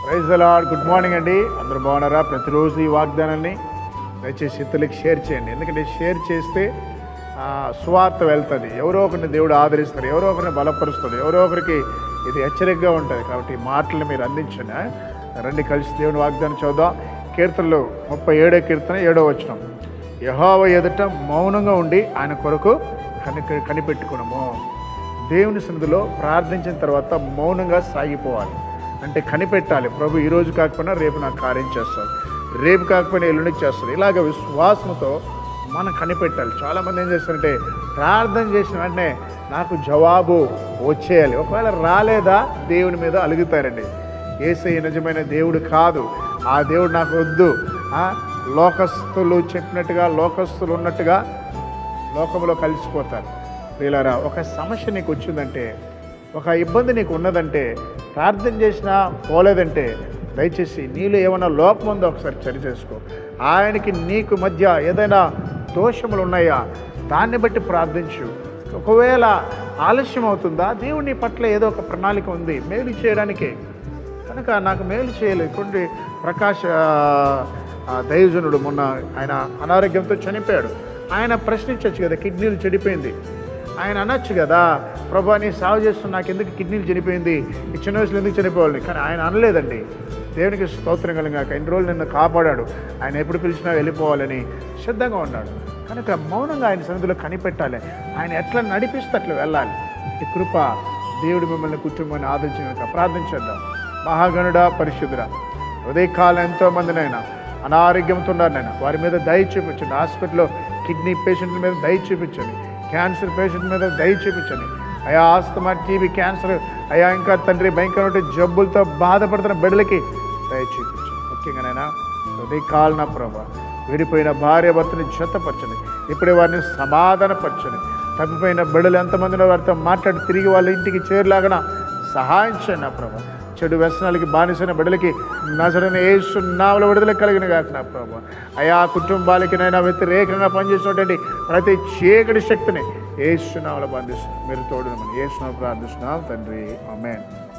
Praise the lord. Good morning అండి. అందరూ బాగున్నారా? ప్రతిరోజు ఈ వాగ్దానాన్ని దయచేసి ఇతరులకు షేర్ చేయండి. ఎందుకంటే షేర్ చేస్తే సువార్త వెళ్తుంది. ఎవరో ఒకరిని దేవుడు ఆదరిస్తారు, ఎవరో ఒకరిని బలపరుస్తాడు, ఎవరో ఒకరికి ఇది హెచ్చరికగా ఉంటుంది. కాబట్టి ఈ మాటలు మీరు అందించండి. రండి కలిసి దేవుని వాగ్దానం చూద్దాం. కీర్తనలు 37వ కీర్తన 7వ వచనం. యెహోవా ఎదుట మౌనంగా ఉండి ఆయన కొరకు కనిపెట్టుకున్నాము. దేవుని సన్నిధిలో ప్రార్థించిన తర్వాత మౌనంగా సాగిపోవాలి. అంటే కనిపెట్టాలి. ప్రభు ఈరోజు కాకపోయినా రేపు నాకు కార్యం చేస్తాడు, రేపు కాకపోయినా ఎల్లుండికి చేస్తాడు. ఇలాగ విశ్వాసంతో మనం కనిపెట్టాలి. చాలామంది ఏం చేస్తారంటే ప్రార్థన చేసిన వెంటనే నాకు జవాబు వచ్చేయాలి, ఒకవేళ రాలేదా దేవుని మీద అలుగుతారండి. యేసయ్య నిజమైన దేవుడు కాదు. ఆ దేవుడు నాకు వద్దు. లోకస్తులు చెప్పినట్టుగా, లోకస్తులు ఉన్నట్టుగా లోకంలో కలిసిపోతారు. వీళ్ళరా, ఒక సమస్య నీకు వచ్చిందంటే, ఒక ఇబ్బంది నీకు ఉన్నదంటే, ప్రార్థన చేసినా పోలేదంటే దయచేసి నీలో ఏమైనా లోపం ఉందో ఒకసారి సరి చేసుకో. ఆయనకి నీకు మధ్య ఏదైనా దోషములు ఉన్నాయా దాన్ని బట్టి ప్రార్థించు. ఒకవేళ ఆలస్యం అవుతుందా, దేవుని పట్ల ఏదో ఒక ప్రణాళిక ఉంది మేలు చేయడానికి. కనుక నాకు మేలు చేయలేదు. కొన్ని ప్రకాష్ దైవజనుడు మొన్న ఆయన అనారోగ్యంతో చనిపోయాడు. ఆయన ప్రశ్నించవచ్చు కదా, కిడ్నీలు చెడిపోయింది. ఆయన అనొచ్చు కదా, ప్రభా నీ సేవ చేస్తున్నా నాకు ఎందుకు కిడ్నీలు చనిపోయింది, ఈ చిన్న వయసులో ఎందుకు చనిపోవాలి. కానీ ఆయన అనలేదండి. దేవునికి స్తోత్రం కలిగాక ఇన్ని రోజులు నిన్ను కాపాడాడు. ఆయన ఎప్పుడు పిలిచినా వెళ్ళిపోవాలని సిద్ధంగా ఉన్నాడు. కనుక మౌనంగా ఆయన సన్నిధిలో కనిపెట్టాలి. ఆయన ఎట్లా నడిపిస్తే అట్లా వెళ్ళాలి. ఈ కృప దేవుడు మిమ్మల్ని కుటుంబాన్ని ఆదరించినాక ప్రార్థించేద్దాం. మహాగణుడా, పరిశుద్ధుడా, ఉదయకాలం ఎంతోమందినైనా అనారోగ్యంతో ఉన్నారనైనా వారి మీద దయ చూపించండి. హాస్పిటల్లో కిడ్నీ పేషెంట్ల మీద దయ చూపించండి, క్యాన్సర్ పేషెంట్ మీద దయ చూపించండి. అయా ఆస్తమా, టీబీ, క్యాన్సర్, అయా ఇంకా తండ్రి భయంకరమైన జబ్బులతో బాధపడుతున్న బిడ్డలకి దయ చూపించండి. ముఖ్యంగానైనా ఉదయకాలన ప్రభా విడిపోయిన భార్య భర్తని జతపరచండి. ఇప్పుడే వారిని సమాధానపరచండి. తప్పిపోయిన బిడ్డలు ఎంతమందినో వారితో మాట్లాడి తిరిగి వాళ్ళ ఇంటికి చేరులాగా సహాయం చేయండి నా ప్రభా. చెడు వ్యసనాలకి బానిసైన బిడ్డలకి నజరేయుడైన యేసు నామములో విడుదల కలిగిన గాక నా ప్రభా. అయా కుటుంబాలకి నైనా వ్యతిరేకంగా పనిచేసినటువంటి ప్రతి చీకటి శక్తిని యేసు నామములో బంధిస్తున్నాం. మీరు తోడునమని యేసు నామములో ప్రార్థిస్తున్నాం తండ్రి. ఆమేన్.